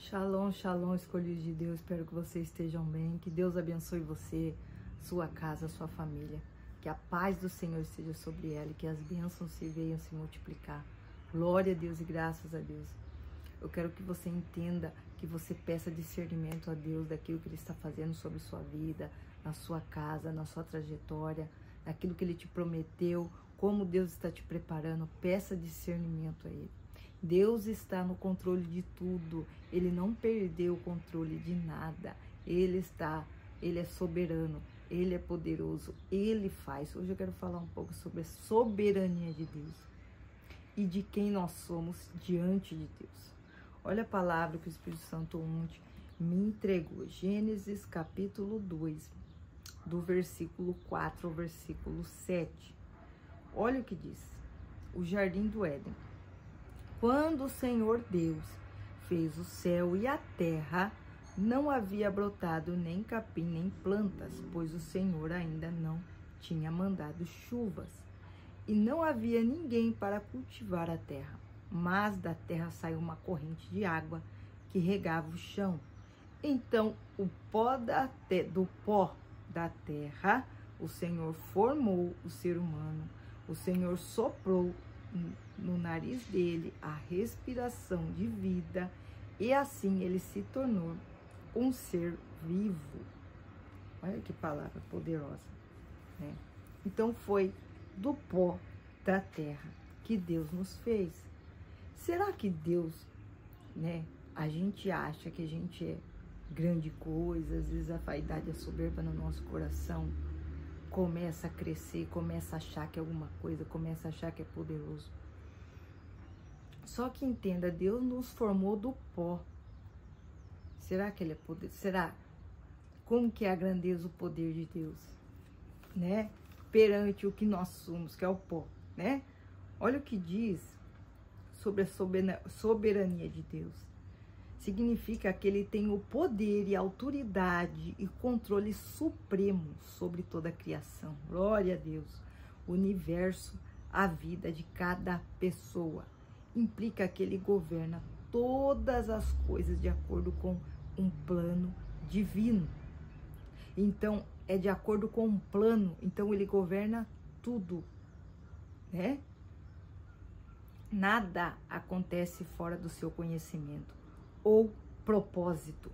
Shalom, shalom, escolhidos de Deus. Espero que vocês estejam bem. Que Deus abençoe você, sua casa, sua família. Que a paz do Senhor esteja sobre ela e que as bênçãos se venham se multiplicar. Glória a Deus e graças a Deus. Eu quero que você entenda, que você peça discernimento a Deus daquilo que Ele está fazendo sobre sua vida, na sua casa, na sua trajetória, naquilo que Ele te prometeu, como Deus está te preparando. Peça discernimento a Ele. Deus está no controle de tudo. Ele não perdeu o controle de nada. Ele é soberano, Ele é poderoso, Ele faz. Hoje eu quero falar um pouco sobre a soberania de Deus e de quem nós somos diante de Deus. Olha a palavra que o Espírito Santo ontem me entregou. Gênesis capítulo 2, do versículo 4 ao versículo 7. Olha o que diz. O jardim do Éden. Quando o Senhor Deus fez o céu e a terra, não havia brotado nem capim nem plantas, pois o Senhor ainda não tinha mandado chuvas. E não havia ninguém para cultivar a terra, mas da terra saiu uma corrente de água que regava o chão. Então, do pó da terra, o Senhor formou o ser humano. O Senhor soprou no nariz dele a respiração de vida e assim ele se tornou um ser vivo. Olha que palavra poderosa, né? Então foi do pó da terra que Deus nos fez. Será que Deus, né? A gente acha que a gente é grande coisa, às vezes a vaidade, a soberba no nosso coração começa a crescer, começa a achar que é alguma coisa, começa a achar que é poderoso. Só que entenda, Deus nos formou do pó. Será que Ele é poder? Será? Como que é a grandeza, o poder de Deus, né? Perante o que nós somos, que é o pó, né? Olha o que diz sobre a soberania de Deus. Significa que Ele tem o poder e autoridade e controle supremo sobre toda a criação. Glória a Deus. O universo, a vida de cada pessoa. Implica que Ele governa todas as coisas de acordo com um plano divino. Então, é de acordo com um plano, então Ele governa tudo, né? Nada acontece fora do seu conhecimento ou propósito.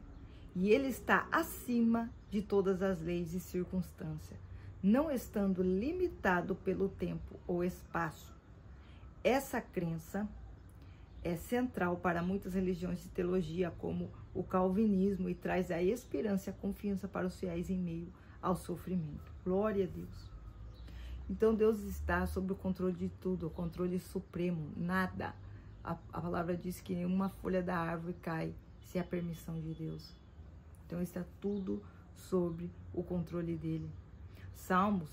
E Ele está acima de todas as leis e circunstâncias, não estando limitado pelo tempo ou espaço. Essa crença é central para muitas religiões de teologia, como o calvinismo, e traz a esperança e a confiança para os fiéis em meio ao sofrimento. Glória a Deus. Então Deus está sob o controle de tudo, o controle supremo, nada. A palavra diz que nenhuma folha da árvore cai sem a permissão de Deus. Então está tudo sobre o controle dele. Salmos,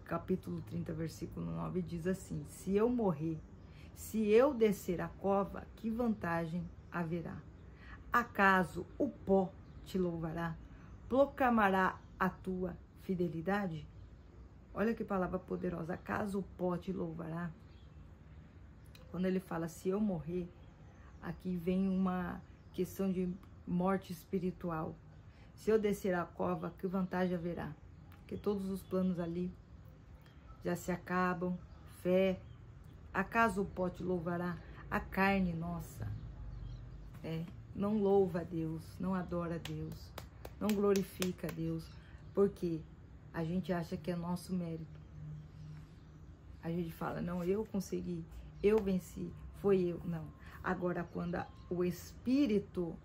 capítulo 30, versículo 9, diz assim: se eu morrer, se eu descer a cova, que vantagem haverá? Acaso o pó te louvará? Proclamará a tua fidelidade? Olha que palavra poderosa. Acaso o pó te louvará? Quando ele fala se eu morrer, aqui vem uma questão de morte espiritual. Se eu descer a cova, que vantagem haverá? Porque todos os planos ali já se acabam. Fé. Acaso o pó te louvará? A carne nossa não louva a Deus, não adora a Deus, não glorifica a Deus, porque a gente acha que é nosso mérito. A gente fala, não, eu consegui, eu venci, foi eu. Não. Agora, quando o Espírito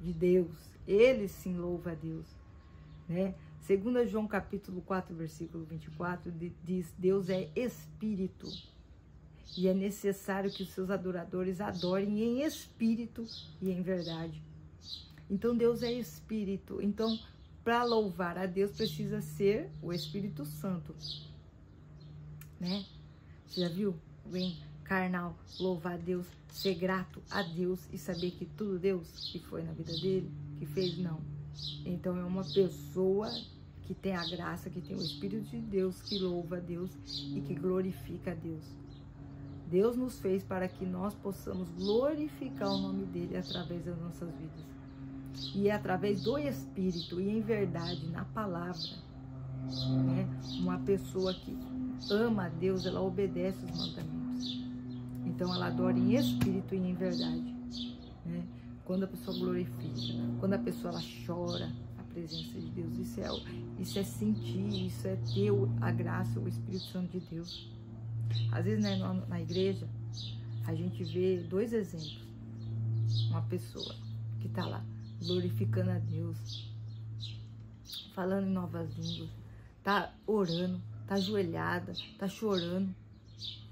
de Deus, ele sim louva a Deus, né? 2 João capítulo 4, versículo 24, diz, Deus é Espírito. E é necessário que os seus adoradores adorem em espírito e em verdade. Então, Deus é Espírito. Então, para louvar a Deus, precisa ser o Espírito Santo, né? Você já viu? Vem carnal, louvar a Deus, ser grato a Deus e saber que tudo Deus que foi na vida dele, que fez, não. Então, é uma pessoa que tem a graça, que tem o Espírito de Deus, que louva a Deus e que glorifica a Deus. Deus nos fez para que nós possamos glorificar o nome dele através das nossas vidas. E é através do Espírito e em verdade, na palavra, né? Uma pessoa que ama a Deus, ela obedece os mandamentos. Então ela adora em espírito e em verdade, né? Quando a pessoa glorifica, quando a pessoa ela chora a presença de Deus, isso é sentir, isso é ter a graça, o Espírito Santo de Deus. Às vezes, né, na igreja, a gente vê dois exemplos. Uma pessoa que está lá glorificando a Deus, falando em novas línguas, está orando, está ajoelhada, está chorando,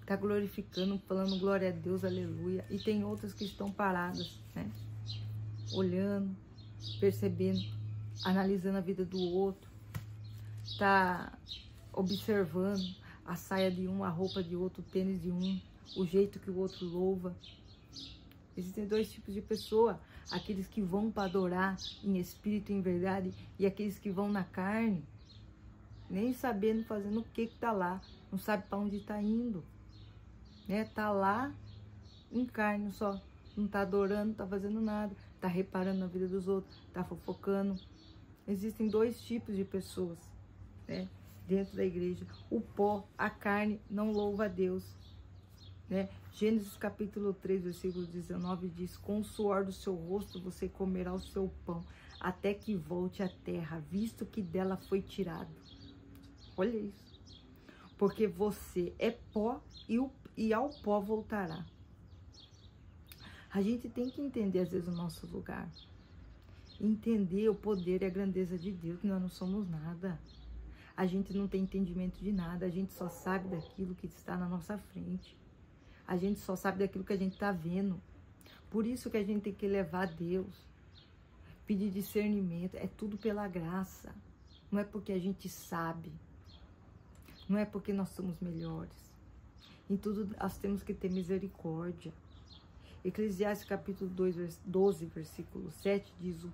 está glorificando, falando glória a Deus, aleluia. E tem outras que estão paradas, né, olhando, percebendo, analisando a vida do outro, está observando a saia de um, a roupa de outro, o tênis de um, o jeito que o outro louva. Existem dois tipos de pessoa: aqueles que vão para adorar em espírito e em verdade, e aqueles que vão na carne, nem sabendo, fazendo o que está lá, não sabe para onde está indo, né? Tá lá em carne só, não está adorando, não está fazendo nada, está reparando na vida dos outros, está fofocando. Existem dois tipos de pessoas, né, dentro da igreja. O pó, a carne, não louva a Deus, né? Gênesis capítulo 3, versículo 19 diz: com o suor do seu rosto você comerá o seu pão, até que volte à terra, visto que dela foi tirado. Olha isso. Porque você é pó e ao pó voltará. A gente tem que entender, às vezes, o nosso lugar. Entender o poder e a grandeza de Deus, que nós não somos nada. A gente não tem entendimento de nada, a gente só sabe daquilo que está na nossa frente. A gente só sabe daquilo que a gente está vendo. Por isso que a gente tem que levar a Deus, pedir discernimento. É tudo pela graça. Não é porque a gente sabe. Não é porque nós somos melhores. Em tudo nós temos que ter misericórdia. Eclesiastes capítulo 12, versículo 7 diz: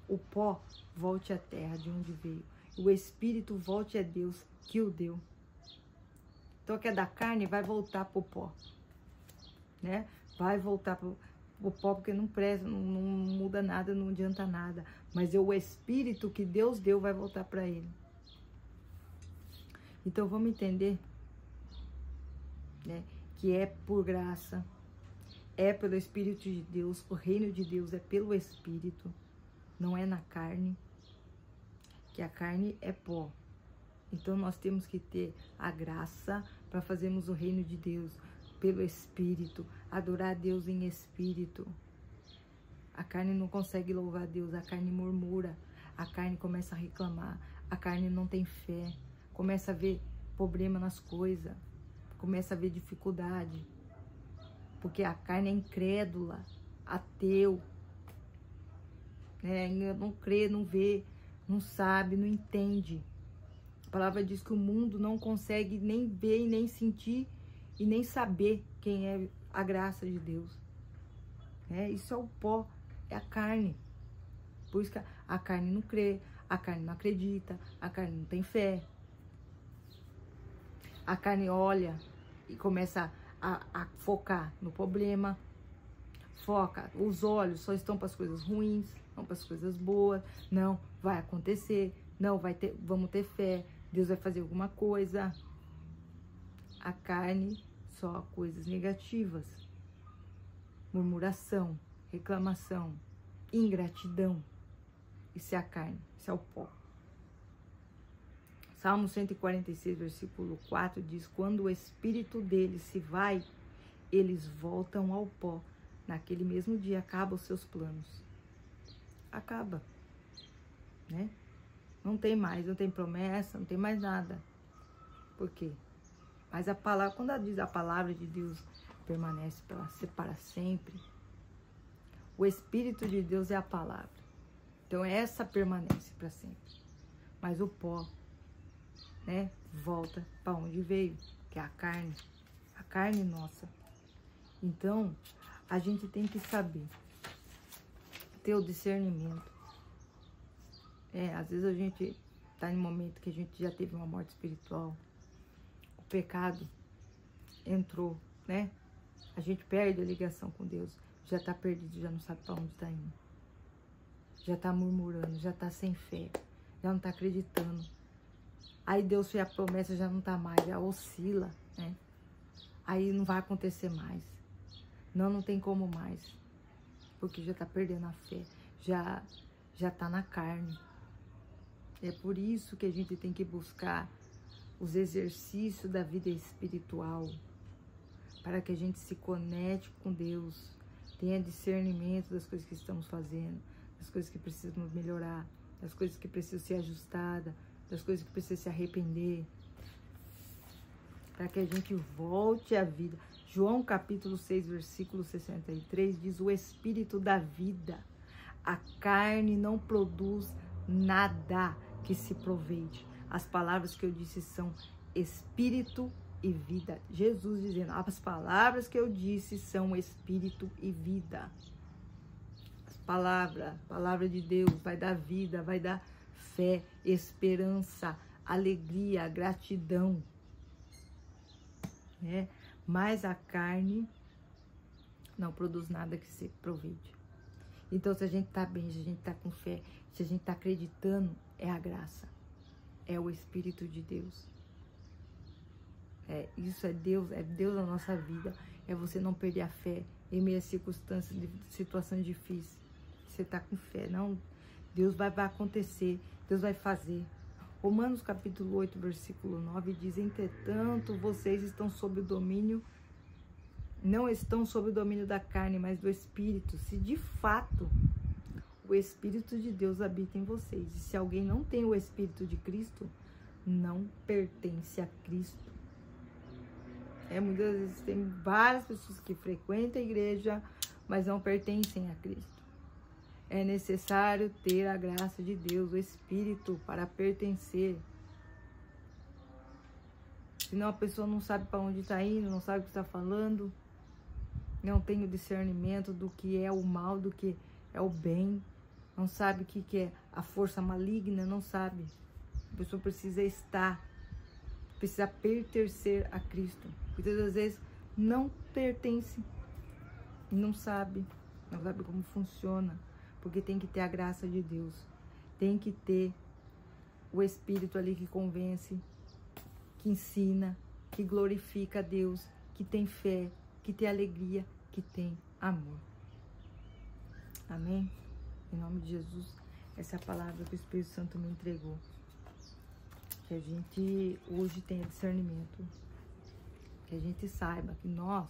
o pó volte à terra de onde veio, o espírito volte a Deus que o deu. Então, o que é da carne vai voltar para o pó, né? Vai voltar para o pó, porque não presta, não muda nada, não adianta nada. Mas o espírito que Deus deu vai voltar para ele. Então, vamos entender, né, que é por graça, é pelo Espírito de Deus. O reino de Deus é pelo Espírito, não é na carne, que a carne é pó. Então nós temos que ter a graça para fazermos o reino de Deus pelo Espírito, adorar a Deus em Espírito. A carne não consegue louvar a Deus, a carne murmura, a carne começa a reclamar, a carne não tem fé, começa a ver problema nas coisas, começa a ver dificuldade. Porque a carne é incrédula, ateu, né? Não crê, não vê, não sabe, não entende. A palavra diz que o mundo não consegue nem ver, e nem sentir e nem saber quem é a graça de Deus. Isso é o pó, é a carne. Por isso que a carne não crê, a carne não acredita, a carne não tem fé. A carne olha e começa a focar no problema, foca, os olhos só estão para as coisas ruins, não para as coisas boas. Não, vai acontecer, não, vamos ter fé, Deus vai fazer alguma coisa. A carne, só coisas negativas, murmuração, reclamação, ingratidão. Isso é a carne, isso é o pó. Salmo 146, versículo 4 diz: quando o espírito deles se vai, eles voltam ao pó. Naquele mesmo dia acabam os seus planos. Acaba, né? Não tem mais, não tem promessa, não tem mais nada. Por quê? Mas a palavra, quando ela diz a palavra de Deus permanece para sempre, o Espírito de Deus é a palavra. Então essa permanece para sempre. Mas o pó, né, volta para onde veio, que é a carne nossa. Então, a gente tem que saber, ter o discernimento. Às vezes a gente está em um momento que a gente já teve uma morte espiritual, o pecado entrou, né, A gente perde a ligação com Deus, já está perdido, já não sabe para onde está indo. Já está murmurando, já está sem fé, já não está acreditando. Aí Deus fez a promessa, já não está mais, já oscila, né? Aí não vai acontecer mais. Não tem como mais. Porque já está perdendo a fé, já está na carne. É por isso que a gente tem que buscar os exercícios da vida espiritual, para que a gente se conecte com Deus, tenha discernimento das coisas que estamos fazendo, das coisas que precisamos melhorar, das coisas que precisam ser ajustadas, das coisas que precisam se arrepender, para que a gente volte à vida. João capítulo 6, versículo 63 diz: o Espírito da vida, a carne não produz nada que se aproveite. As palavras que eu disse são Espírito e vida. Jesus dizendo, as palavras que eu disse são Espírito e vida. As palavra de Deus vai dar vida, vai dar fé, esperança, alegria, gratidão. Né? Mas a carne não produz nada que se aproveite. Então, se a gente está bem, se a gente está com fé, se a gente está acreditando, é a graça. É o Espírito de Deus. Isso é Deus na nossa vida. É você não perder a fé em meio a circunstâncias, de situações difíceis. Você está com fé. Não, Deus vai acontecer, Deus vai fazer. Romanos capítulo 8, versículo 9 diz: entretanto, vocês estão sob o domínio, não estão sob o domínio da carne, mas do Espírito. Se de fato o Espírito de Deus habita em vocês. E se alguém não tem o Espírito de Cristo, não pertence a Cristo. Muitas vezes tem várias pessoas que frequentam a igreja, mas não pertencem a Cristo. É necessário ter a graça de Deus, o Espírito, para pertencer. Senão a pessoa não sabe para onde está indo, não sabe o que está falando, não tem o discernimento do que é o mal, do que é o bem, não sabe o que é a força maligna, não sabe. A pessoa precisa precisa pertencer a Cristo. Muitas das vezes não pertence, não sabe como funciona, porque tem que ter a graça de Deus, tem que ter o Espírito ali que convence, que ensina, que glorifica a Deus, que tem fé, que tem alegria, que tem amor. Amém? Em nome de Jesus, essa é a palavra que o Espírito Santo me entregou. Que a gente hoje tenha discernimento, que a gente saiba que nós,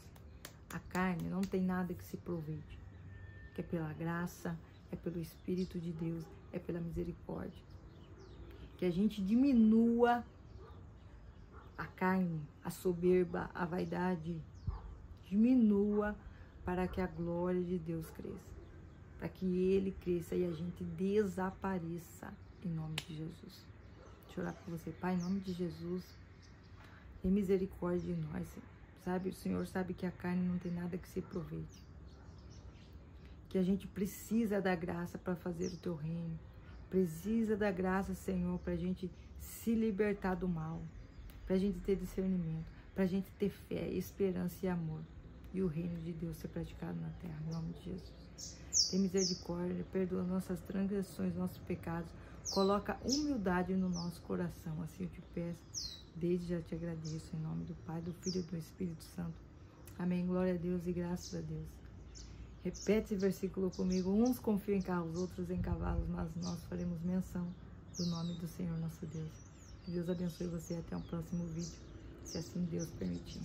a carne, não tem nada que se aproveite, que é pela graça, é pelo Espírito de Deus, é pela misericórdia. Que a gente diminua a carne, a soberba, a vaidade, diminua para que a glória de Deus cresça, para que Ele cresça e a gente desapareça, em nome de Jesus. Deixa eu orar por você. Pai, em nome de Jesus, tem misericórdia de nós, sabe? O Senhor sabe que a carne não tem nada que se aproveite, que a gente precisa da graça para fazer o Teu reino, precisa da graça, Senhor, para a gente se libertar do mal, para a gente ter discernimento, para a gente ter fé, esperança e amor, e o reino de Deus ser praticado na terra, em nome de Jesus. Tem misericórdia, perdoa nossas transgressões, nossos pecados, coloca humildade no nosso coração, assim eu te peço, desde já te agradeço, em nome do Pai, do Filho e do Espírito Santo. Amém, glória a Deus e graças a Deus. Repete esse versículo comigo: uns confiam em carros, outros em cavalos, mas nós faremos menção do nome do Senhor nosso Deus. Que Deus abençoe você, até o próximo vídeo, se assim Deus permitir.